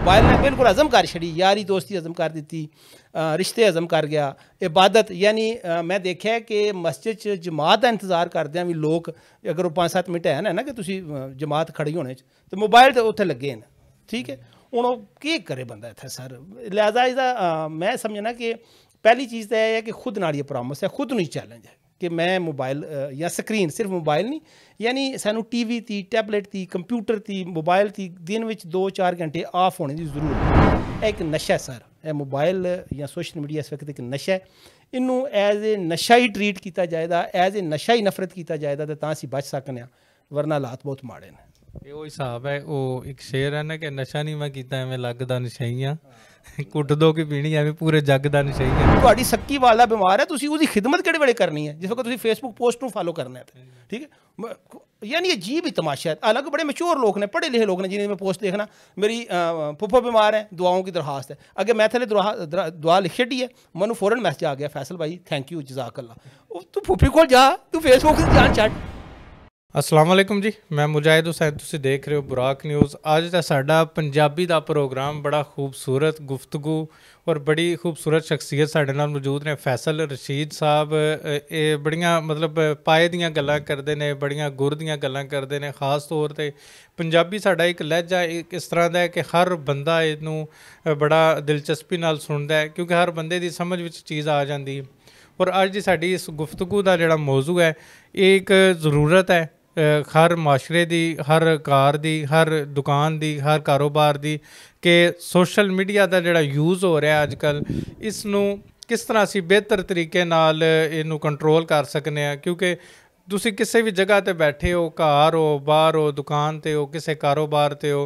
Mobile ने बिल्कुल हज़म कर छड़ी, यारी दोस्ती हज़म कर दी, रिश्ते हज़म कर गया, इबादत यानी मैं देखा कि मस्जिद च जमात का इंतज़ार करदे भी लोग अगर वो 5-7 मिनट है ना कि तुसी जमात खड़ी होने तो मोबाइल तो उत्थे लगे न, ठीक है। हुण ओह केह् करे बंदा इत्थै सर, लिहाजा इसदा मैं समझना कि पहली चीज़ तो यह है कि खुद नाल प्रॉमिस है, खुद नहीं चैलेंज है कि मैं मोबाइल या स्क्रीन सिर्फ मोबाइल नहीं यानी सानू टीवी ती टैबलेट ती कंप्यूटर ती मोबाइल ती दिन में 2-4 घंटे ऑफ होने की जरूरत है। एक नशा है सर, यह मोबाइल या सोशल मीडिया इस वक्त एक नशा है, इनू एज ए नशा ही ट्रीट किया जाएगा, एज ए नशा ही नफरत किया जाएगा तो असीं बच सकने, वरना हालात बहुत माड़े ने। वो हिसाब है, वो एक शेर है ना कि नशा नहीं मैं कीता एवें लगदा नशाइयां, कुट दो कि पीनी एवें पूरे जग दा नशाइयां। तुहाडी सक्की वाला बीमार है, तुसीं उसदी खिदमत किहड़े वेले करनी है जिस वक्त तुसीं फेसबुक पोस्ट नूं फॉलो करना है, ठीक है। यानी अजीब ही तमाशा है। हालांकि बड़े मशहूर लोग ने, पढ़े लिखे लोग ने, जिन्हें मैं पोस्ट देखना मेरी फुफो बीमार है, दुआओं की दरखास्त है, अगे मैं थले दुआ लिख छड़ी है, मैनू फौरन मैसेज आ गया फैसल भाई थैंक यू जज़ाकल्लाह। तू फुफी को जा, तू फेसबुक से जान छड्ड। अस्सलाम वालेकुम जी, मैं मुजाहिद हुसैन, तुसीं देख रहे हो बुराक न्यूज़। अज दा साडा पंजाबी दा प्रोग्राम बड़ा खूबसूरत गुफ्तगू और बड़ी खूबसूरत शख्सियत साडे नाल मौजूद ने। फैसल रशीद साहब ये बड़ियां मतलब पाए दियां गल्लां करदे ने, बड़ियां गुर दियां गल्लां करदे ने। खास तौर ते पंजाबी साडा एक लहजा एक इस तरह दा है कि हर बंदा इनू बड़ा दिलचस्पी नाल सुनदा है, क्योंकि हर बंदे दी समझ विच चीज़ आ जांदी है। और अज दी साडी इस गुफ्तगू दा जिहड़ा मौजू है, एक ज़रूरत है हर माशरे दी, हर कार दी, हर दुकान दी, हर कारोबार दी, कि सोशल मीडिया का जिहड़ा यूज़ हो रहा है अजकल, इसनू किस तरह असीं बेहतर तरीके नाल इनू कंट्रोल कर सकने हैं। क्योंकि तुसीं किसी भी जगह ते बैठे हो, घर हो, बाहर हो, दुकान ते हो, किसी कारोबार ते हो,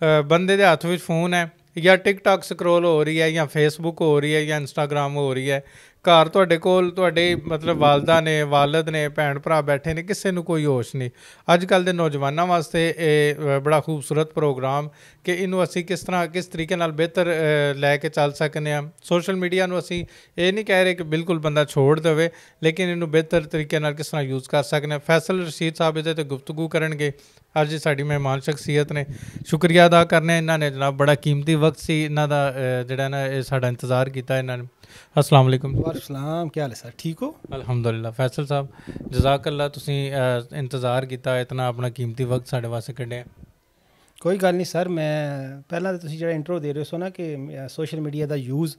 बंदे दे हत्थ विच फ़ोन है, या टिकटॉक स्क्रोल हो रही है, या फेसबुक हो रही है, या इंस्टाग्राम हो रही है। घर तुहाडे कोल तुहाडे मतलब वालदा ने, वालद ने, भैन भरा बैठे ने, किसी नूं कोई होश नहीं। अजकल दे नौजवानों वास्ते ये बड़ा खूबसूरत प्रोग्राम कि इनू असी किस तरह किस तरीके नाल बेहतर लैके चल सकने हैं। सोशल मीडिया नूं असी ये नहीं कह रहे कि बिल्कुल बंदा छोड़ देवे, लेकिन इनू बेहतर तरीके नाल किस तरह यूज़ कर सकने। फैसल रशीद साहब इहदे ते गुफ्तगू करनगे। अज जी साडी मेहमान शख्सियत ने, शुक्रिया अदा करने इन्होंने जनाब, बड़ा कीमती वक्त सी इन्हां दा जिहड़ा ना साडा इंतज़ार किया इन्होंने। अस्सलाम वालेकुम। वालेकुम, क्या हाल है सर, ठीक हो? अल्हम्दुलिल्लाह। फैसल साहब जज़ाकल्लाह, तुसीं इंतज़ार किया, इतना अपना कीमती वक्त साडे वास्ते कढिया। कोई गल नहीं सर, मैं पहला तो तुसीं जिहड़ा इंट्रो दे रहे हो ना कि सोशल मीडिया का यूज़,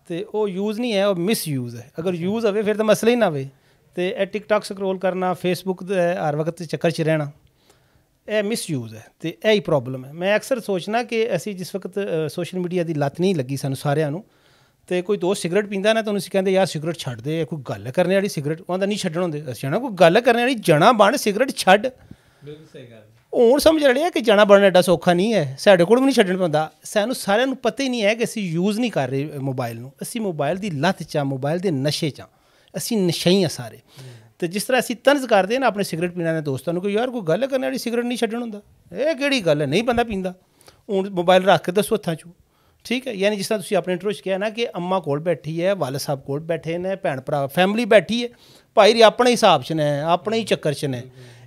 तो वो यूज़ नहीं है, वो मिस यूज़ है। अगर यूज़ होवे फिर तो मसला ही ना होवे। तो टिकटॉक स्क्रोल करना, फेसबुक हर वक्त चक्कर च रहना, यह मिस यूज़ है, तो यही प्रॉब्लम है। मैं अक्सर सोचना कि असी जिस वक्त सोशल मीडिया की लत नहीं लगी सानू सारिਆਂ ਨੂੰ, तो कोई दोस्त सिगरेट पींदा ना तो उन्हें कहते यार सिगरेट छड्ड दे, कोई गल करने वाली सिगरेट उन्होंने नहीं छड्डण होंदे। असीं ना कोई गल करने वाली जना बन, सिगरेट छड्ड। हुण समझ रहे कि जना बनना एडा सौखा नहीं है, साडे कोल भी नहीं छड्डण पैंदा। सानू सारिਆਂ ਨੂੰ पता ही नहीं है कि असीं यूज़ नहीं कर रहे मोबाइल ਨੂੰ, असीं मोबाइल की लत चा, मोबाइल के नशे चा असीं नशई हाँ सारे। तो जिस तरह असीं तंज करते हैं ना अपने सिगरेट पीने वाले दोस्तों को, यार कोई गल करने वाली सिगरेट नहीं छड्डण होंदा, ये केड़ी गल है, नहीं बंदा पींदा। हुण मोबाइल रख के दसो हत्थां चों, ठीक है। यानी जिस तरह तुसीं अपने इंट्रो च कहा ना कि अम्मा कोल बैठी है, वाल साहब कोल बैठे ने, भैन भरा फैमिली बैठी है, भाई अपने हिसाब च ने, अपने ही चक्कर च ने।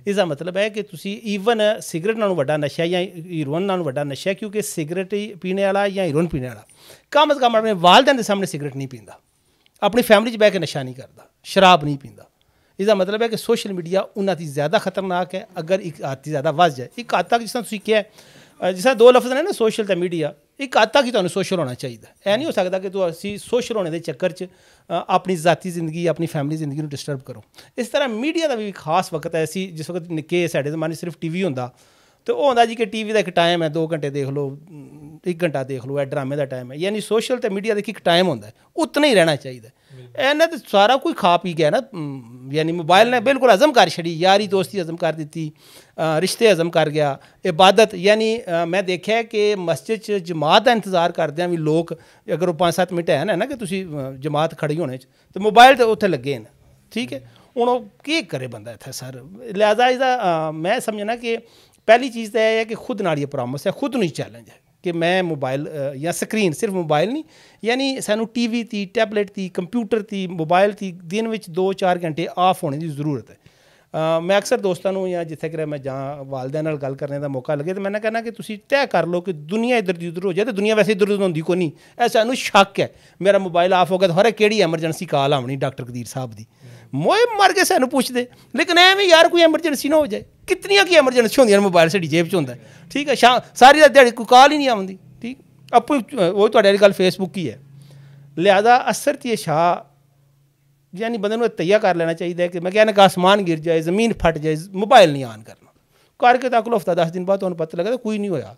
इसका मतलब है कि तुसीं ईवन सिगरेट नालों वड्डा नशा या हीरोइन नालों वड्डा नशा है, क्योंकि सिगरेट पीने वाला या हीरोइन पीने वाला कम अज़ कम अपने वालदैन के सामने सिगरेट नहीं पींदा, अपनी फैमिली च बह के नशा नहीं करता, शराब नहीं पींदा। इसका मतलब है कि सोशल मीडिया उन्हां दी ज़्यादा खतरनाक है अगर एक हद दी ज़्यादा वध जाए। एक हद तक जिस तरह तुसीं कहा है, जिस तरह दो लफ्ज़ ने ना सोशल तो मीडिया, एक हद तक ही तुहानूं सोशल होना चाहिए। यह नहीं हो सकता कि तुसीं सोशल होने के चक्कर च अपनी ज़ाती ज़िंदगी, अपनी फैमिली ज़िंदगी को डिस्टर्ब करो। इस तरह मीडिया का भी खास वक्त है। असीं जिस वक्त निक्के साडे ज़माने सिर्फ टीवी होंदा, तो वो होंदा जी कि टीवी का एक टाइम है, 2 घंटे देख लो, 1 घंटा देख लो, ड्रामे का टाइम है। यानी सोशल तो मीडिया का एक टाइम होंदा है, उतना ही रहना चाहिए। इन्हें तो सारा कोई खा पी गया ना, यानी मोबाइल ने बिल्कुल हज़म कर छड़ी, यारी दोस्ती हज़म कर दी, रिश्ते हज़म कर गया, इबादत यानी मैं देखा कि मस्जिद च जमात का इंतज़ार करदे भी लोग अगर वो 5-7 मिनट है ना कि तुसीं जमात खड़ी होने तो मोबाइल तो उत्थे लगे न, ठीक है। हुण ओह केह् करे बंदा इत्थै सर, लिहाजा इसदा मैं समझना कि पहली चीज़ तो यह है कि खुद नाल प्रॉमिस है, खुद नहीं चैलेंज है कि मैं मोबाइल या स्क्रीन सिर्फ मोबाइल नहीं यानी सानू टीवी ती टैबलेट ती कंप्यूटर ती मोबाइल ती दिन में 2-4 घंटे ऑफ होने की ज़रूरत है। मैं अक्सर दोस्तों ਨੂੰ ਜਾਂ ਜਿੱਥੇ ਕਿ ਮੈਂ ਜਾਂ ਵਾਲਿਦਿਆਂ ਨਾਲ ਗੱਲ ਕਰਨ ਦਾ ਮੌਕਾ ਲੱਗੇ ਤਾਂ ਮੈਂ ਕਹਿੰਦਾ ਕਿ ਤੁਸੀਂ ਤੈਅ ਕਰ ਲਓ ਕਿ ਦੁਨੀਆ ਇੱਧਰ ਦੀ ਉੱਧਰ ਹੋ ਜਾਏ ਤੇ ਦੁਨੀਆ ਵੈਸੇ ਇੱਧਰ ਉੱਧਰ ਹੁੰਦੀ ਕੋਈ ਨਹੀਂ ਇਹ ਸਾਨੂੰ ਸ਼ੱਕ ਹੈ ਮੇਰਾ ਮੋਬਾਈਲ ਆਫ ਹੋ ਗਿਆ ਤਾਂ ਹਰੇ ਕਿਹੜੀ ਐਮਰਜੈਂਸੀ ਕਾਲ ਆਉਣੀ ਡਾਕਟਰ ਕਦੀਰ ਸਾਹਿਬ ਦੀ ਮੋਏ ਮਰ ਕੇ ਸਾਨੂੰ ਪੁੱਛਦੇ ਲੇਕਿਨ ਐਵੇਂ ਯਾਰ ਕੋਈ ਐਮਰਜੈਂਸੀ ਨਾ ਹੋ ਜਾਏ ਕਿਤਨੀਆਂ ਕੀ ਐਮਰਜੈਂਸੀ ਹੁੰਦੀਆਂ ਮੋਬਾਈਲ ਸਾਡੀ ਜੇਬ 'ਚ ਹੁੰਦਾ ਠੀਕ ਹੈ ਸਾਰੀ ਰਾਤ ਦਿਹਾੜੀ ਕੋਈ ਕਾਲ ਹੀ ਨਹੀਂ ਆਉਂਦੀ ਠੀਕ ਆਪੋ ਉਹ ਤੁਹਾਡੇ ਵਾਲੀ ਗੱਲ ਫੇਸਬੁੱਕ ਹੀ ਹੈ ਲਿਹਾਜ਼ਾ ਅਸਰ ਤੇ ਸ਼ਾਹ यानी बंदे ਨੂੰ तैयार कर लेना चाहिए कि मैं कहना कि आसमान गिर जाए ज़मीन फट जाए मोबाइल नहीं ऑन करना करके तक हफ्ता 10 दिन बाद तुहानूं पता लगदा कोई नहीं होया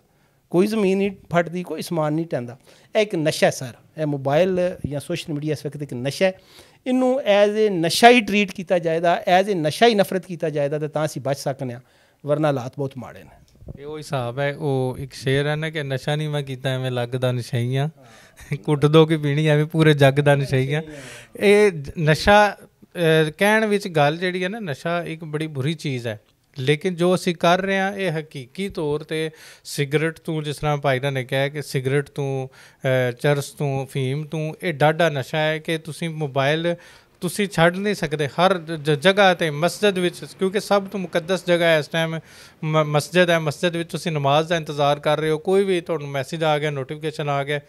कोई ज़मीन नहीं फटदी कोई आसमान नहीं टहंदा एक नशा सर ये मोबाइल या सोशल मीडिया इस वक्त एक नशा है इनू एज ए नशा ही ट्रीट किया जाएगा एज ए नशा ही नफरत किया जाएगा तो असीं बच सकते हैं वरना हालात बहुत माड़े ने ਇਹ ਹਿਸਾਬ ਹੈ ਉਹ ਇੱਕ ਸ਼ੇਰ ਹੈ ਨਾ ਕਿ ਨਸ਼ਾ ਨਹੀਂ ਮੈਂ ਕੀਤਾ ਐਵੇਂ ਲੱਗਦਾ ਨਸ਼ਈਆਂ ਕੁੱਟ ਦੋ ਕਿ ਪੀਣੀ ਐਵੇਂ ਪੂਰੇ ਜੱਗ ਦਾ ਨਸ਼ਈਆਂ ਇਹ ਨਸ਼ਾ ਕਹਿਣ ਵਿੱਚ ਗੱਲ ਜਿਹੜੀ ਹੈ ਨਾ ਨਸ਼ਾ ਇੱਕ ਬੜੀ ਬੁਰੀ ਚੀਜ਼ ਹੈ ਲੇਕਿਨ ਜੋ ਅਸੀਂ ਕਰ ਰਹੇ ਹਾਂ ਇਹ ਹਕੀਕੀ ਤੌਰ 'ਤੇ ਸਿਗਰਟ ਤੋਂ ਜਿਸ ਤਰ੍ਹਾਂ ਭਾਈ ਨੇ ਕਿਹਾ ਕਿ ਸਿਗਰਟ ਤੋਂ ਚਰਸ ਤੋਂ ਫੀਮ ਤੋਂ ਇਹ ਡਾਢਾ ਨਸ਼ਾ ਹੈ ਕਿ ਤੁਸੀਂ ਮੋਬਾਈਲ ਤੁਸੀਂ ਛੱਡ ਨਹੀਂ ਸਕਦੇ ਹਰ ਜਗ੍ਹਾ 'ਤੇ ਮਸਜਿਦ ਵਿੱਚ ਕਿਉਂਕਿ ਸਭ ਤੋਂ ਮੁਕੱਦਸ ਜਗ੍ਹਾ ਹੈ ਇਸ ਟਾਈਮ ਮਸਜਿਦ ਹੈ ਮਸਜਿਦ ਵਿੱਚ ਤੁਸੀਂ ਨਮਾਜ਼ ਦਾ ਇੰਤਜ਼ਾਰ ਕਰ ਰਹੇ ਹੋ ਕੋਈ ਵੀ ਤੁਹਾਨੂੰ ਮੈਸੇਜ ਆ ਗਿਆ ਨੋਟੀਫਿਕੇਸ਼ਨ ਆ ਗਿਆ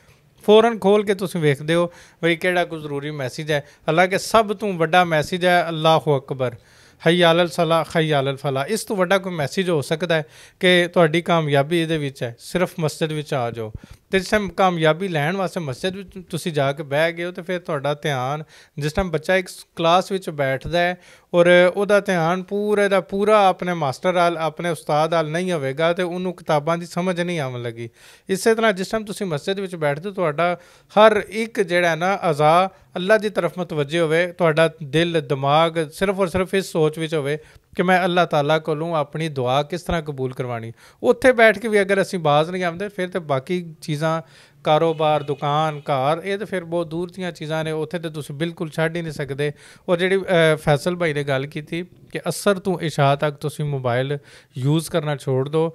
ਫੌਰਨ ਖੋਲ੍ਹ ਕੇ ਤੁਸੀਂ ਵੇਖਦੇ ਹੋ ਬਈ ਕਿਹੜਾ ਕੋਈ ਜ਼ਰੂਰੀ ਮੈਸੇਜ ਹੈ ਹਾਲਾਂਕਿ ਸਭ ਤੋਂ ਵੱਡਾ ਮੈਸੇਜ ਹੈ ਅੱਲਾਹੁ ਅਕਬਰ ਹਈ ਅਲਲ ਸਲਾਹ ਹਈ ਅਲਲ ਫਲਾਹ ਇਸ ਤੋਂ ਵੱਡਾ ਕੋਈ ਮੈਸੇਜ ਹੋ ਸਕਦਾ ਹੈ ਕਿ ਤੁਹਾਡੀ ਕਾਮਯਾਬੀ ਇਹਦੇ ਵਿੱਚ ਹੈ ਸਿਰਫ ਮਸਜਿਦ ਵਿੱਚ ਆ ਜਾਓ ਅਤੇ ਜਿਸ ਟਾਈਮ ਕਾਮਯਾਬੀ ਲੈਣ ਵਾਸਤੇ ਮਸਜਿਦ ਵਿੱਚ ਤੁਸੀਂ ਜਾ ਕੇ ਬਹਿ ਗਏ ਹੋ ਤਾਂ ਫਿਰ ਤੁਹਾਡਾ ਧਿਆਨ ਜਿਸ ਟਾਈਮ ਬੱਚਾ ਇੱਕ ਕਲਾਸ ਵਿੱਚ ਬੈਠਦਾ ਹੈ ਔਰ ਉਹਦਾ ਧਿਆਨ ਪੂਰੇ ਦਾ ਪੂਰਾ ਆਪਣੇ ਮਾਸਟਰ ਵੱਲ ਆਪਣੇ ਉਸਤਾਦ ਵੱਲ ਨਹੀਂ ਹੋਵੇਗਾ ਅਤੇ ਉਹਨੂੰ ਕਿਤਾਬਾਂ ਦੀ ਸਮਝ ਨਹੀਂ ਆਉਣ ਲੱਗੀ ਇਸੇ ਤਰ੍ਹਾਂ ਜਿਸ ਟਾਈਮ ਤੁਸੀਂ ਮਸਜਿਦ ਵਿੱਚ ਬੈਠਦੇ ਹੋ ਤੁਹਾਡਾ ਹਰ ਇੱਕ ਜਿਹੜਾ ਨਾ ਅਜ਼ਾ ਅੱਲਾ ਦੀ ਤਰਫ ਮੁਤਵੱਜੇ ਹੋਵੇ ਤੁਹਾਡਾ ਦਿਲ ਦਿਮਾਗ ਸਿਰਫ ਔਰ ਸਿਰਫ ਇਸ ਸੋਚ ਵਿੱਚ ਹੋਵੇ ਕਿ ਮੈਂ ਅੱਲਾਹ ਤਾਲਾ ਕੋਲੋਂ ਆਪਣੀ ਦੁਆ ਕਿਸ ਤਰ੍ਹਾਂ ਕਬੂਲ ਕਰਵਾਉਣੀ ਉੱਥੇ ਬੈਠ ਕੇ ਵੀ ਅਗਰ ਅਸੀਂ ਬਾਜ਼ ਨਹੀਂ ਆਉਂਦੇ ਫਿਰ ਤਾਂ ਬਾਕੀ ਚੀਜ਼ਾਂ ਕਾਰੋਬਾਰ ਦੁਕਾਨ ਘਰ ਇਹ ਤਾਂ ਫਿਰ ਬਹੁਤ ਦੂਰ ਦੀਆਂ ਚੀਜ਼ਾਂ ਨੇ ਉੱਥੇ ਤਾਂ ਤੁਸੀਂ ਬਿਲਕੁਲ ਛੱਡ ਹੀ ਨਹੀਂ ਸਕਦੇ ਔਰ ਜਿਹੜੀ ਫੈਸਲ ਭਾਈ ਨੇ ਗੱਲ ਕੀਤੀ ਕਿ ਅਸਰ ਤੋਂ ਇਸ਼ਾ ਤੱਕ ਤੁਸੀਂ ਮੋਬਾਈਲ ਯੂਜ਼ ਕਰਨਾ ਛੋੜ ਦਿਓ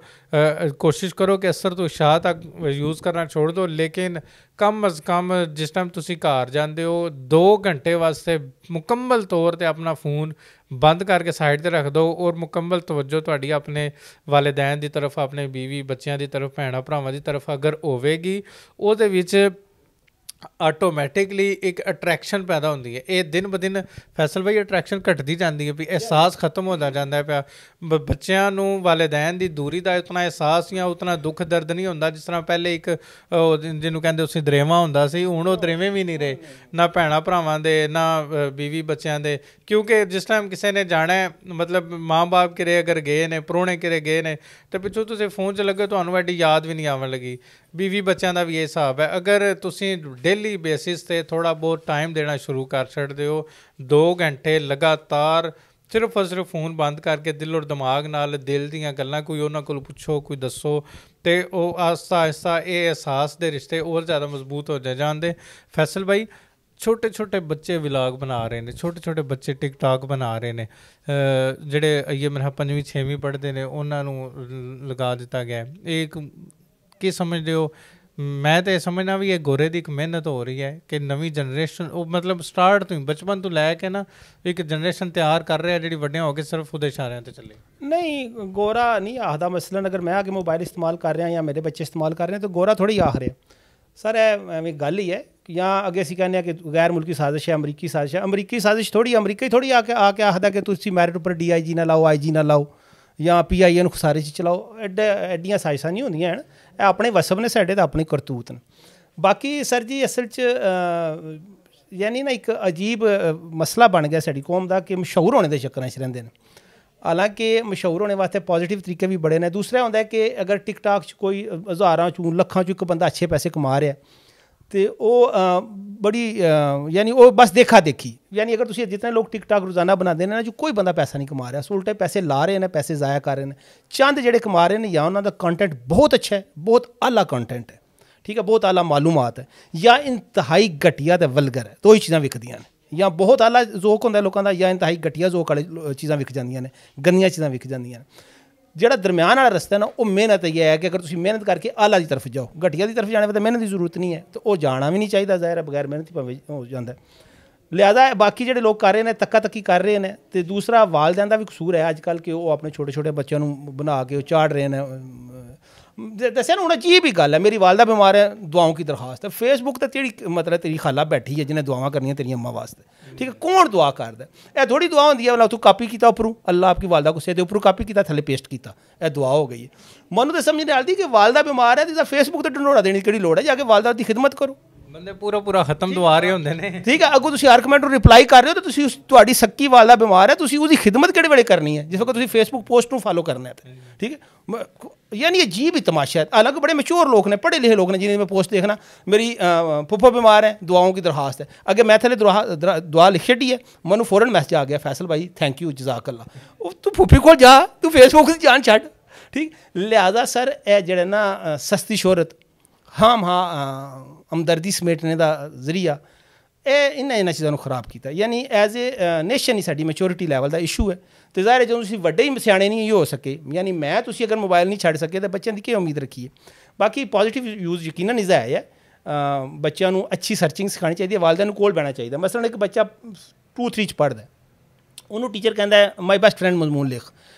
ਕੋਸ਼ਿਸ਼ ਕਰੋ ਕਿ ਅਸਰ ਤੋਂ ਇਸ਼ਾ ਤੱਕ ਯੂਜ਼ ਕਰਨਾ ਛੋੜ ਦਿਓ ਲੇਕਿਨ ਕਮ ਅਜ਼ ਕਮ ਜਿਸ ਟਾਈਮ ਤੁਸੀਂ ਘਰ ਜਾਂਦੇ ਹੋ 2 ਘੰਟੇ ਵਾਸਤੇ ਮੁਕੰਮਲ ਤੌਰ 'ਤੇ ਆਪਣਾ ਫੋਨ ਬੰਦ ਕਰਕੇ ਸਾਈਡ 'ਤੇ ਰੱਖ ਦਿਓ ਔਰ ਮੁਕੰਮਲ ਤਵੱਜੋ ਤੁਹਾਡੀ ਆਪਣੇ ਵਾਲਿਦੈਨ ਦੀ ਤਰਫ ਆਪਣੇ ਬੀਵੀ ਬੱਚਿਆਂ ਦੀ ਤਰਫ ਭੈਣਾਂ ਭਰਾਵਾਂ ਦੀ ਤਰਫ ਅਗਰ ਹੋਵੇਗੀ ਉਹਦੇ ਵਿੱਚ ਆਟੋਮੈਟਿਕਲੀ ਇੱਕ ਅਟਰੈਕਸ਼ਨ ਪੈਦਾ ਹੁੰਦੀ ਹੈ ਇਹ ਦਿਨ ਬ ਦਿਨ ਫੈਸਲ ਭਾਈ ਅਟਰੈਕਸ਼ਨ ਘਟਦੀ ਜਾਂਦੀ ਹੈ ਵੀ ਅਹਿਸਾਸ ਖਤਮ ਹੁੰਦਾ ਜਾਂਦਾ ਪਿਆ ਬੱਚਿਆਂ ਨੂੰ ਵਾਲਿਦੈਨ ਦੀ ਦੂਰੀ ਦਾ ਉਤਨਾ ਅਹਿਸਾਸ ਜਾਂ ਉਤਨਾ ਦੁੱਖ ਦਰਦ ਨਹੀਂ ਹੁੰਦਾ ਜਿਸ ਤਰ੍ਹਾਂ ਪਹਿਲੇ ਇੱਕ ਜਿਹਨੂੰ ਕਹਿੰਦੇ ਉਸੇ ਦਰੇਵਾਂ ਹੁੰਦਾ ਸੀ ਹੁਣ ਉਹ ਦਰੇਵੇਂ ਵੀ ਨਹੀਂ ਰਹੇ ਨਾ ਭੈਣਾਂ ਭਰਾਵਾਂ ਦੇ ਨਾ ਬੀਵੀ ਬੱਚਿਆਂ ਦੇ ਕਿਉਂਕਿ ਜਿਸ ਟਾਈਮ ਕਿਸੇ ਨੇ ਜਾਣਾ ਮਤਲਬ ਮਾਂ ਬਾਪ ਕਿਰੇ ਅਗਰ ਗਏ ਨੇ ਪ੍ਰਾਹੁਣੇ ਕਿਰੇ ਗਏ ਨੇ ਅਤੇ ਪਿੱਛੋਂ ਤੁਸੀਂ ਫੋਨ 'ਚ ਲੱਗੇ ਤੁਹਾਨੂੰ ਐਡੀ ਯਾਦ ਵੀ ਨਹੀਂ ਆਉਣ ਲੱਗੀ ਬੀਵੀ ਬੱਚਿਆਂ ਦਾ ਵੀ ਇਹ ਹਿਸਾਬ ਹੈ ਅਗਰ ਤੁਸੀਂ ਡੇਲੀ ਬੇਸਿਸ 'ਤੇ ਥੋੜ੍ਹਾ ਬਹੁਤ ਟਾਈਮ ਦੇਣਾ ਸ਼ੁਰੂ ਕਰ ਛੱਡਦੇ ਹੋ 2 ਘੰਟੇ ਲਗਾਤਾਰ ਸਿਰਫ ਔਰ ਸਿਰਫ ਫੋਨ ਬੰਦ ਕਰਕੇ ਦਿਲ ਔਰ ਦਿਮਾਗ ਨਾਲ ਦਿਲ ਦੀਆਂ ਗੱਲਾਂ ਕੋਈ ਉਹਨਾਂ ਕੋਲ ਪੁੱਛੋ ਕੋਈ ਦੱਸੋ ਅਤੇ ਉਹ ਆਹਿਸਤਾ ਆਹਿਸਤਾ ਇਹ ਅਹਿਸਾਸ ਦੇ ਰਿਸ਼ਤੇ ਹੋਰ ਜ਼ਿਆਦਾ ਮਜ਼ਬੂਤ ਹੋ ਜਾਂਦੇ ਫੈਸਲ ਭਾਈ ਛੋਟੇ ਛੋਟੇ ਬੱਚੇ ਵਿਲਾਗ ਬਣਾ ਰਹੇ ਨੇ ਛੋਟੇ ਛੋਟੇ ਬੱਚੇ ਟਿਕਟਾਕ ਬਣਾ ਰਹੇ ਨੇ ਜਿਹੜੇ ਇਹ ਮੇਰਾ 5ਵੀਂ 6ਵੀਂ ਪੜ੍ਹਦੇ ਨੇ ਉਹਨਾਂ ਨੂੰ ਲਗਾ ਦਿੱਤਾ ਗਿਆ ਇਹ ਇੱਕ ਕੀ ਸਮਝਦੇ ਹੋ ਮੈਂ ਤਾਂ ਇਹ ਸਮਝਦਾ ਵੀ ਇਹ ਗੋਰੇ ਦੀ ਇੱਕ ਮਿਹਨਤ ਹੋ ਰਹੀ ਹੈ ਕਿ ਨਵੀਂ ਜਨਰੇਸ਼ਨ ਉਹ ਮਤਲਬ ਸਟਾਰਟ ਤੋਂ ਹੀ ਬਚਪਨ ਤੋਂ ਲੈ ਕੇ ਨਾ ਇੱਕ ਜਨਰੇਸ਼ਨ ਤਿਆਰ ਕਰ ਰਿਹਾ ਜਿਹੜੀ ਵੱਡਿਆਂ ਹੋ ਕੇ ਸਿਰਫ ਉਹਦੇ ਇਸ਼ਾਰਿਆਂ 'ਤੇ ਚੱਲੇ ਨਹੀਂ ਗੋਰਾ ਨਹੀਂ ਆਖਦਾ ਮਸਲਨ ਅਗਰ ਮੈਂ ਆ ਕੇ ਮੋਬਾਈਲ ਇਸਤੇਮਾਲ ਕਰ ਰਿਹਾ ਜਾਂ ਮੇਰੇ ਬੱਚੇ ਇਸਤੇਮਾਲ ਕਰ ਰਹੇ ਤਾਂ ਗੋਰਾ ਥੋੜ੍ਹੀ ਆਖ ਰਿਹਾ ਸਰ ਇਹ ਐਵੇਂ ਗੱਲ ਹੀ ਹੈ ਜਾਂ ਅੱਗੇ ਅਸੀਂ ਕਹਿੰਦੇ ਹਾਂ ਕਿ ਗੈਰ ਮੁਲਕੀ ਸਾਜ਼ਿਸ਼ ਹੈ ਅਮਰੀਕੀ ਸਾਜ਼ਿਸ਼ ਥੋੜ੍ਹੀ ਅਮਰੀਕਾ ਹੀ ਥੋੜ੍ਹੀ ਆ ਕੇ ਆਖਦਾ ਕਿ ਤੁਸੀਂ ਮੈਰਿਟ ਉੱਪਰ DIG ਨਾ ਲਾਓ IG ਨਾ ਲਾਓ ਜਾਂ PIA ਨੂੰ ਖਸਾਰੇ 'ਚ ਚਲਾਓ ਐਡੀਆਂ ਸਾਜ਼ਿਸ਼ਾਂ ਨਹੀਂ ਹੁੰਦੀਆਂ ਹਨ ਇਹ ਆਪਣੇ ਵਸਬ ਨੇ ਸਾਡੇ ਤਾਂ ਆਪਣੀ ਕਰਤੂਤ ਨੇ ਬਾਕੀ ਸਰ ਜੀ ਅਸਲ 'ਚ ਯਾਨੀ ਨਾ ਇੱਕ ਅਜੀਬ ਮਸਲਾ ਬਣ ਗਿਆ ਸਾਡੀ ਕੌਮ ਦਾ ਕਿ ਮਸ਼ਹੂਰ ਹੋਣੇ ਦੇ ਚੱਕਰਾਂ 'ਚ ਰਹਿੰਦੇ ਨੇ ਹਾਲਾਂਕਿ ਮਸ਼ਹੂਰ ਹੋਣੇ ਵਾਸਤੇ ਪੋਜ਼ੀਟਿਵ ਤਰੀਕੇ ਵੀ ਬੜੇ ਨੇ ਦੂਸਰਾ ਹੁੰਦਾ ਕਿ ਅਗਰ ਟਿਕਟਾਕ 'ਚ ਕੋਈ ਹਜ਼ਾਰਾਂ 'ਚੋਂ ਲੱਖਾਂ 'ਚੋਂ ਇੱਕ ਬੰਦਾ ਅੱਛੇ ਪੈਸੇ ਕਮਾ ਰਿਹਾ ਅਤੇ ਉਹ ਬੜੀ ਯਾਨੀ ਉਹ ਬਸ ਦੇਖਾ ਦੇਖੀ ਯਾਨੀ ਅਗਰ ਤੁਸੀਂ ਜਿਤਨੇ ਲੋਕ ਟਿਕਟਾਕ ਰੋਜ਼ਾਨਾ ਬਣਾਉਂਦੇ ਨੇ ਨਾ ਜੋ ਕੋਈ ਬੰਦਾ ਪੈਸਾ ਨਹੀਂ ਕਮਾ ਰਿਹਾ ਉਲਟੇ ਪੈਸੇ ਲਾ ਰਹੇ ਨੇ ਪੈਸੇ ਜ਼ਾਇਆ ਕਰ ਰਹੇ ਨੇ ਚੰਦ ਜਿਹੜੇ ਕਮਾ ਰਹੇ ਨੇ ਜਾਂ ਉਹਨਾਂ ਦਾ ਕੰਟੈਂਟ ਬਹੁਤ ਅੱਛਾ ਹੈ ਬਹੁਤ ਆਲਾ ਕੰਟੈਂਟ ਹੈ ਠੀਕ ਹੈ ਬਹੁਤ ਆਲਾ ਮਾਲੂਮਾਤ ਹੈ ਜਾਂ ਇੰਤਹਾਈ ਘਟੀਆ ਅਤੇ ਵਲਗਰ ਹੈ ਦੋ ਹੀ ਚੀਜ਼ਾਂ ਵਿਕਦੀਆਂ ਨੇ ਜਾਂ ਬਹੁਤ ਆਲਾ ਜ਼ੋਕ ਹੁੰਦਾ ਲੋਕਾਂ ਦਾ ਜਾਂ ਇੰਤਹਾਈ ਘਟੀਆ ਜ਼ੋਕ ਵਾਲੇ ਚੀਜ਼ਾਂ ਵਿਕ ਜਾਂਦੀਆਂ ਨੇ ਗੰਦੀਆਂ ਚੀਜ਼ਾਂ ਵਿਕ ਜਾਂਦੀਆਂ ਨੇ ਜਿਹੜਾ ਦਰਮਿਆਨ ਵਾਲਾ ਰਸਤਾ ਨਾ ਉਹ ਮਿਹਨਤ ਇਹ ਹੈ ਕਿ ਅਗਰ ਤੁਸੀਂ ਮਿਹਨਤ ਕਰਕੇ ਆਲਾ ਦੀ ਤਰਫ ਜਾਓ ਘਟੀਆ ਦੀ ਤਰਫ ਜਾਣੇ ਤਾਂ ਮਿਹਨਤ ਦੀ ਜ਼ਰੂਰਤ ਨਹੀਂ ਹੈ ਅਤੇ ਉਹ ਜਾਣਾ ਵੀ ਨਹੀਂ ਚਾਹੀਦਾ ਜ਼ਾਹਿਰ ਹੈ ਬਗੈਰ ਮਿਹਨਤ ਭਾਵੇਂ ਹੋ ਜਾਂਦਾ ਲਿਹਾਜ਼ਾ ਬਾਕੀ ਜਿਹੜੇ ਲੋਕ ਕਰ ਰਹੇ ਨੇ ਤੱਕਾ ਤੱਕੀ ਕਰ ਰਹੇ ਨੇ। ਤੇ ਦੂਸਰਾ ਵਾਲਦਿਆਂ ਦਾ ਵੀ ਕਸੂਰ ਹੈ ਅੱਜ ਕੱਲ੍ਹ ਕਿ ਉਹ ਆਪਣੇ ਛੋਟੇ ਛੋਟੇ ਬੱਚਿਆਂ ਨੂੰ ਬਣਾ ਕੇ ਉਹ ਚਾੜ ਰਹੇ ਨੇ। ਦੱਸਿਆ ਨਾ ਹੁਣ ਅਜੀਬ ਹੀ ਗੱਲ ਹੈ, ਮੇਰੀ ਵਾਲਦਾ ਬਿਮਾਰ ਹੈ, ਦੁਆओं की दरखास्त है। फेसबुक ਤੇ ਜਿਹੜੀ ਮਤਲਬ ਤੇਰੀ ਖਾਲਾ ਬੈਠੀ ਹੈ ਜਿਹਨੇ ਦੁਆਵਾਂ ਕਰਨੀਆਂ ਤੇਰੀ ਅੰਮਾ ਵਾਸਤੇ, ਠੀਕ ਹੈ, ਕੌਣ ਦੁਆ ਕਰਦਾ? ਇਹ ਥੋੜੀ ਦੁਆ ਹੁੰਦੀ ਹੈ ਵਾਲਾ ਤੂੰ ਕਾਪੀ ਕੀਤਾ ਉੱਪਰੋਂ ਅੱਲਾ ਆਪਕੀ ਵਾਲਦਾ ਕੋ ਦੇ ਉੱਪਰੋਂ ਕਾਪੀ ਕੀਤਾ ਥੱਲੇ ਪੇਸਟ ਕੀਤਾ, ਇਹ ਦੁਆ ਹੋ ਗਈ ਹੈ। ਮੈਨੂੰ ਤਾਂ ਸਮਝ ਨਹੀਂ ਆਉਂਦੀ ਕਿ ਵਾਲਦਾ ਬਿਮਾਰ ਹੈ ਤੇ ਫੇਸਬੁੱਕ ਤੇ ਢੰਡੋੜਾ ਦੇਣੀ ਕਿਹੜੀ ਲੋੜ ਹੈ? ਜਾ ਕੇ ਵਾਲਦਾ ਦੀ ਖਿਦਮਤ ਕਰੋ। ਬੰਦੇ ਪੂਰਾ ਖਤਮ ਦਵਾ ਰਹੇ ਹੁੰਦੇ ਨੇ, ਠੀਕ ਹੈ। ਅੱਗੋਂ ਤੁਸੀਂ ਹਰ ਕਮੈਂਟ ਨੂੰ ਰਿਪਲਾਈ ਕਰ ਰਹੇ ਹੋ ਤਾਂ ਤੁਸੀਂ ਤੁਹਾਡੀ ਸੱਕੀ ਵਾਲਦਾ ਬਿਮਾਰ ਹੈ, ਤੁਸੀਂ ਉਹਦੀ ਖਿਦਮਤ ਕਿਹੜੇ ਵੇਲੇ ਕਰਨੀ ਹੈ ਜਿਸ ਵਕਤ ਤੁਸੀਂ ਫੇਸਬੁੱਕ ਪੋਸਟ ਨੂੰ ਫਾਲੋ ਕਰਨਾ ਹੈ, ਠੀਕ ਹੈ। यानी अजीब ही तमाशा है। हालांकि बड़े मशहूर लोग ने, पढ़े लिखे लोग ने, जिन्हें मैं पोस्ट देखना मेरी फुफो बीमार है दुआओं की दरखास्त है, अगर मैं थले दुआ लिख छड़ी है मैं फ़ौरन मैसेज आ गया फैसल भाई थैंक यू जज़ाक अल्लाह। तू फुफी को जा, तू फेसबुक से जान छड़, ठीक। लिहाजा सर ए जेह्ड़े ना सस्ती शोहरत हाँ हमदर्दी समेटने का जरिया इन्होंने चीज़ों को खराब किया। यानी एज ए नेशन ही साड़ी मैच्योरिटी लैवल का इशू है। तो ज़ाहिर है जो तुम वड्डे ही सियाने नहीं हो सके, यानी मैं तुम अगर मोबाइल नहीं छड़ सके तो बच्चों की क्या उम्मीद रखी है? बाकी पॉजिटिव यूज़ यकीनन जायज़ है। बच्चों को अच्छी सर्चिंग सिखानी चाहिए, वालदेन कोल बहना चाहिए। मसलन एक बच्चा 2-3 पढ़ता है, उन्होंने टीचर कहता है माई बेस्ट फ्रेंड मजमून लिख,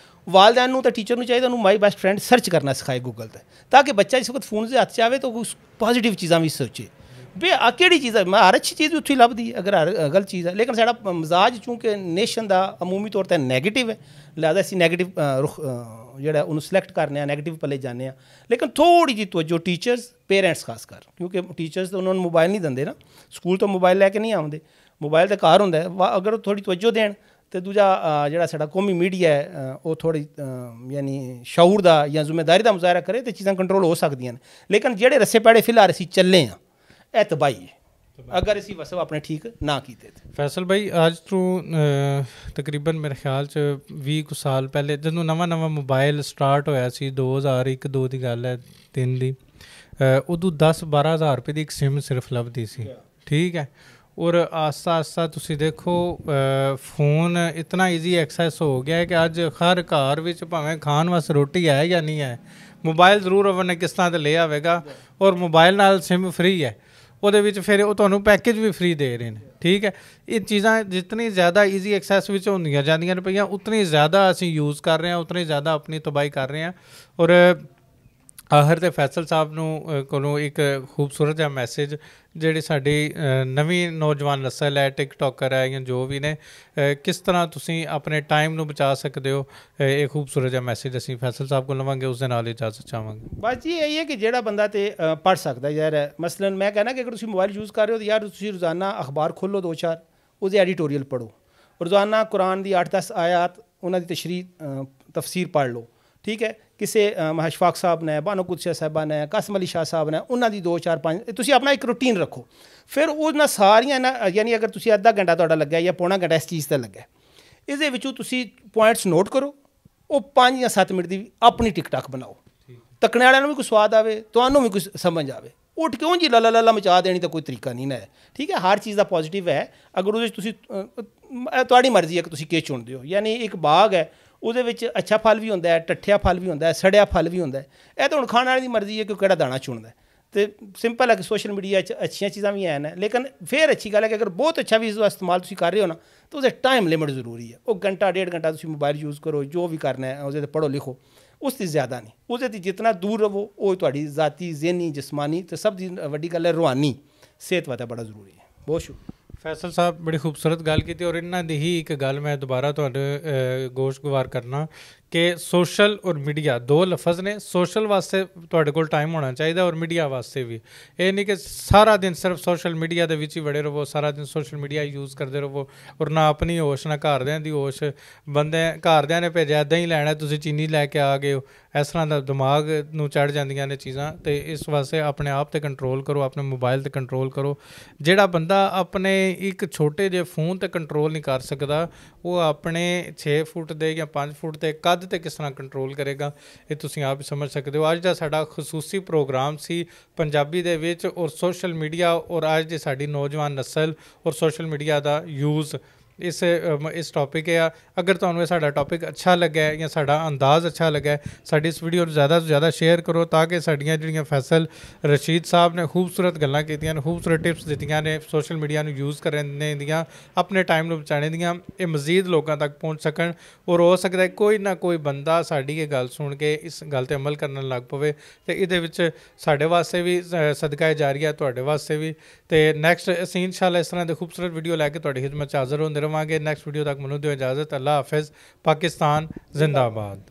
वालदेन तो टीचर को चाहिए उन्होंने माई बेस्ट फ्रेंड सर्च करना सिखाए गूगल पर, ताकि बच्चा इस वक्त फ़ोन से हथ चाहे तो पॉजिटिव चीज़ा भी सोचे बे आ केड़ी चीज़ है। मैं हर अच्छी चीज़ उत्थे लभदी है अगर हर गलत चीज़ है, लेकिन साड़ा मजाज चूँकि नेशन का अमूमी तौर पर नैगेटिव है, लिहाजा असीं नैगेटिव रुख जेह्ड़ा उन्होंने सिलेक्ट करने नैगेटिव पल्ले जाने। लेकिन थोड़ी जी तवज्जो टीचर्स पेरेंट्स खास कर, क्योंकि टीचर्स तो उन्होंने मोबाइल नहीं देंगे ना, स्कूल तो मोबाइल लैके नहीं आते, मोबाइल तो घर होंदा है। अगर थोड़ी तवज्जो देन तो दूजा जेह्ड़ा साड़ा कौमी मीडिया है वो थोड़ी यानी शऊर दा या जिम्मेदारी का मुजाहरा करे तो चीज़ां कंट्रोल हो सकदियां ने। लेकिन जेह्ड़े रस्से पैड़े फिलहाल असीं चले हैं ਇਹ ਤਬਾਹੀ ਹੈ ਅਗਰ ਅਸੀਂ ਵਸਬ ਆਪਣੇ ਠੀਕ ਨਾ ਕੀਤੇ। ਫੈਸਲ ਭਾਈ ਅੱਜ ਤੋਂ ਤਕਰੀਬਨ ਮੇਰੇ ਖਿਆਲ 'ਚ 20 ਕੁ ਸਾਲ ਪਹਿਲੇ ਜਦੋਂ ਨਵਾਂ ਮੋਬਾਈਲ ਸਟਾਰਟ ਹੋਇਆ ਸੀ 2001-2 ਦੀ ਗੱਲ ਹੈ 3 ਦੀ, ਉਦੋਂ 10-12 ਹਜ਼ਾਰ ਰੁਪਏ ਦੀ ਇੱਕ ਸਿਮ ਸਿਰਫ ਲੱਭਦੀ ਸੀ, ਠੀਕ ਹੈ। ਔਰ ਆਸਤਾ ਤੁਸੀਂ ਦੇਖੋ ਫੋਨ ਇਤਨਾ ਈਜ਼ੀ ਐਕਸੈਸ ਹੋ ਗਿਆ ਕਿ ਅੱਜ ਹਰ ਘਰ ਵਿੱਚ ਭਾਵੇਂ ਖਾਣ ਵਾਸਤੇ ਰੋਟੀ ਹੈ ਜਾਂ ਨਹੀਂ ਹੈ, ਮੋਬਾਈਲ ਜ਼ਰੂਰ ਉਹਨੇ ਕਿਸ ਤਰ੍ਹਾਂ ਤੇ ਲੈ ਆਵੇਗਾ। ਔਰ ਮੋਬਾਈਲ ਨਾਲ ਸਿਮ ਫ੍ਰੀ ਹੈ, ਉਹਦੇ ਵਿੱਚ ਫਿਰ ਉਹ ਤੁਹਾਨੂੰ ਪੈਕੇਜ ਵੀ ਫ੍ਰੀ ਦੇ ਰਹੇ ਨੇ, ਠੀਕ ਹੈ। ਇਹ ਚੀਜ਼ਾਂ ਜਿਤਨੀ ਜ਼ਿਆਦਾ ਈਜ਼ੀ ਐਕਸੈਸ ਵਿੱਚ ਹੁੰਦੀਆਂ ਜਾਂਦੀਆਂ ਨੇ ਪਈਆਂ ਉਤਨੀ ਜ਼ਿਆਦਾ ਅਸੀਂ ਯੂਜ਼ ਕਰ ਰਹੇ ਹਾਂ, ਉਤਨੀ ਜ਼ਿਆਦਾ ਆਪਣੀ ਤਬਾਹੀ ਕਰ ਰਹੇ ਹਾਂ। ਔਰ ਆਖਰ ਤੇ ਫੈਸਲ ਸਾਹਿਬ ਨੂੰ ਕੋਲੋਂ ਇੱਕ ਖੂਬਸੂਰਤ ਜਿਹਾ ਮੈਸੇਜ ਜਿਹੜੀ ਸਾਡੀ ਨਵੀਂ ਨੌਜਵਾਨ ਨਸਲ ਹੈ, ਟਿਕਟੋਕਰ ਹੈ ਜਾਂ ਜੋ ਵੀ ਨੇ, ਕਿਸ ਤਰ੍ਹਾਂ ਤੁਸੀਂ ਆਪਣੇ ਟਾਈਮ ਨੂੰ ਬਚਾ ਸਕਦੇ ਹੋ, ਇਹ ਖੂਬਸੂਰਤ ਜਿਹਾ ਮੈਸੇਜ ਅਸੀਂ ਫੈਸਲ ਸਾਹਿਬ ਕੋਲ ਲਵਾਂਗੇ, ਉਸ ਦੇ ਨਾਲ ਇਜਾਜ਼ਤ ਚਾਹਾਂਗੇ। ਬਸ ਜੀ ਇਹ ਹੈ ਕਿ ਜਿਹੜਾ ਬੰਦਾ ਤੇ ਪੜ੍ਹ ਸਕਦਾ ਯਾਰ, ਮਸਲਨ ਮੈਂ ਕਹਿਣਾ ਕਿ ਅਗਰ ਤੁਸੀਂ ਮੋਬਾਈਲ ਯੂਜ਼ ਕਰ ਰਹੇ ਹੋ ਤਾਂ ਯਾਰ ਤੁਸੀਂ ਰੋਜ਼ਾਨਾ ਅਖਬਾਰ ਖੋਲ੍ਹੋ 2-4, ਉਹਦੇ ਐਡੀਟੋਰੀਅਲ ਪੜ੍ਹੋ, ਰੋਜ਼ਾਨਾ ਕੁਰਾਨ ਦੀ 8-10 ਆਇਤ ਉਹਨਾਂ ਦੀ ਤਸ਼ਰੀਹ ਤਫਸੀਰ ਪੜ੍ਹ ਲਓ, ਠੀਕ ਹੈ। ਕਿਸੇ ਮਹਸ਼ਫਾਕ ਸਾਹਿਬ ਨੇ, ਬਾਨੋ ਕੁਦਸੀਆ ਸਾਹਿਬਾ ਨੇ, ਕਾਸਮ ਅਲੀ ਸ਼ਾਹ ਸਾਹਿਬ ਨੇ, ਉਹਨਾਂ ਦੀ 2-4-5 ਤੁਸੀਂ ਆਪਣਾ ਇੱਕ ਰੂਟੀਨ ਰੱਖੋ। ਫਿਰ ਉਹਨਾਂ ਸਾਰੀਆਂ ਨਾ ਯਾਨੀ ਅਗਰ ਤੁਸੀਂ ਅੱਧਾ ਘੰਟਾ ਤੁਹਾਡਾ ਲੱਗਿਆ ਜਾਂ ਪੌਣਾ ਘੰਟਾ ਇਸ ਚੀਜ਼ 'ਤੇ ਲੱਗਾ, ਇਹਦੇ ਵਿੱਚੋਂ ਤੁਸੀਂ ਪੁਆਇੰਟਸ ਨੋਟ ਕਰੋ, ਉਹ 5 ਜਾਂ 7 ਮਿੰਟ ਦੀ ਆਪਣੀ ਟਿਕਟਾਕ ਬਣਾਓ, ਤੱਕਣੇ ਵਾਲਿਆਂ ਨੂੰ ਵੀ ਕੋਈ ਸਵਾਦ ਆਵੇ, ਤੁਹਾਨੂੰ ਵੀ ਕੋਈ ਸਮਝ ਆਵੇ। ਉੱਠ ਕਿਉਂ ਜੀ ਲਾ ਲਾ ਮਚਾ ਦੇਣੀ ਤਾਂ ਕੋਈ ਤਰੀਕਾ ਨਹੀਂ ਨਾ ਹੈ, ਠੀਕ ਹੈ। ਹਰ ਚੀਜ਼ ਦਾ ਪੋਜ਼ੀਟਿਵ ਹੈ। ਅਗਰ ਉਹਦੇ 'ਚ ਤੁਸੀਂ ਤੁਹਾਡੀ ਮਰਜ਼ੀ ਹੈ ਕਿ ਤੁਸੀਂ ਕੀ ਚੁਣਦੇ ਹੋ। ਯਾਨੀ ਇੱਕ ਬਾਗ ਹੈ, ਉਹਦੇ ਵਿੱਚ ਅੱਛਾ ਫਲ ਵੀ ਹੁੰਦਾ ਹੈ, ਟੱਠਿਆ ਫਲ ਵੀ ਹੁੰਦਾ ਹੈ, ਸੜਿਆ ਫਲ ਵੀ ਹੁੰਦਾ ਹੈ। ਇਹ ਤਾਂ ਹੁਣ ਖਾਣ ਵਾਲੇ ਦੀ ਮਰਜ਼ੀ ਹੈ ਕਿ ਕਿਹੜਾ ਦਾਣਾ ਚੁਣਦਾ। तो सिंपल है कि सोशल मीडिया अच्छी चीज़ा भी हैं, लेकिन फिर अच्छी गल है कि अगर बहुत अच्छा भी इसका इस्तेमाल तुम कर रहे हो ना तो उसे टाइम लिमिट जरूरी है। वो घंटा 1.5 घंटा तुम मोबाइल यूज़ करो, जो भी करना है उसे पढ़ो लिखो, उससे ज़्यादा नहीं। उसे जितना दूर रहो वो थोड़ी ज़ाती ज़हनी जिस्मानी तो सब वड्डी गल है रूहानी सेहत वास्ते बड़ा जरूरी है। बहुत शुक्रिया फैसल साहब, बड़ी खूबसूरत गल की। और इन्हों की ही एक गल मैं दोबारा तुहाडे गोशगवार करना कि सोशल और मीडिया दो लफज ने। सोशल वास्ते तुहाडे कोल टाइम होना चाहिए और मीडिया वास्ते भी। ये नहीं कि सारा दिन सिर्फ सोशल मीडिया दे विच ही वड़े रहो, सारा दिन सोशल मीडिया यूज़ करते रहो और ना अपनी होश ना घरदियां दी होश। बंदे घरदियां ने भेजा दही लैना तुसीं चीनी लैके आ गए हो, इस तरह का दिमाग नूं चढ़ जांदियां ने चीज़ां। तो इस वास्ते अपने आप ते कंट्रोल करो, अपने मोबाइल ते कंट्रोल करो। जिहड़ा बंदा अपने एक छोटे जे फोन ते कंट्रोल नहीं कर सकता, वो अपने 6 फुट दे या 5 फुट के कद ते किस तरह कंट्रोल करेगा, ये तुसीं आप समझ सकते हो। अज दा साडा खसूसी प्रोग्राम सी पंजाबी दे विच और सोशल मीडिया और अज दी साडी नौजवान नस्ल और सोशल मीडिया दा यूज़ ਇਸ ਟੌਪਿਕ ਆ। ਅਗਰ ਤੁਹਾਨੂੰ ਇਹ ਸਾਡਾ ਟੌਪਿਕ ਅੱਛਾ ਲੱਗਾ ਹੈ ਜਾਂ ਸਾਡਾ ਅੰਦਾਜ਼ ਅੱਛਾ ਲੱਗਾ ਹੈ, ਸਾਡੀ ਇਸ ਵੀਡੀਓ ਨੂੰ ਜ਼ਿਆਦਾ ਤੋਂ ਜ਼ਿਆਦਾ ਸ਼ੇਅਰ ਕਰੋ ਤਾਂ ਕਿ ਸਾਡੀਆਂ ਜਿਹੜੀਆਂ ਫੈਸਲ ਰਸ਼ੀਦ ਸਾਹਿਬ ਨੇ ਖੂਬਸੂਰਤ ਗੱਲਾਂ ਕੀਤੀਆਂ ਨੇ, ਖੂਬਸੂਰਤ ਟਿਪਸ ਦਿੱਤੀਆਂ ਨੇ ਸੋਸ਼ਲ ਮੀਡੀਆ ਨੂੰ ਯੂਜ਼ ਕਰਨ ਦੀਆਂ, ਆਪਣੇ ਟਾਈਮ ਨੂੰ ਬਚਾਉਣੇ ਦੀਆਂ, ਇਹ ਮਜ਼ੀਦ ਲੋਕਾਂ ਤੱਕ ਪਹੁੰਚ ਸਕਣ। ਔਰ ਹੋ ਸਕਦਾ ਹੈ ਕੋਈ ਨਾ ਕੋਈ ਬੰਦਾ ਸਾਡੀ ਇਹ ਗੱਲ ਸੁਣ ਕੇ ਇਸ ਗੱਲ 'ਤੇ ਅਮਲ ਕਰਨ ਲੱਗ ਪਵੇ, ਅਤੇ ਇਹਦੇ ਵਿੱਚ ਸਾਡੇ ਵਾਸਤੇ ਵੀ ਸਦਕਾ ਜਾਰੀਆ, ਤੁਹਾਡੇ ਵਾਸਤੇ ਵੀ। ਅਤੇ ਨੈਕਸਟ ਅਸੀਂ ਇੰਸ਼ਾਅੱਲਾ ਇਸ ਤਰ੍ਹਾਂ ਦੇ ਖੂਬਸੂਰਤ ਵੀਡੀਓ ਲੈ ਕੇ ਤੁਹਾਡੀ ਖਿਦਮਤ 'ਚ ਹਾਜ਼ਰ ਹੁੰਦੇ ਰਹਾਂਗੇ। ਨੈਕਸਟ ਵੀਡੀਓ ਤੱਕ ਮੈਨੂੰ ਦਿਓ ਇਜਾਜ਼ਤ। ਅੱਲਾ ਹਾਫਿਜ਼। ਪਾਕਿਸਤਾਨ ਜ਼ਿੰਦਾਬਾਦ।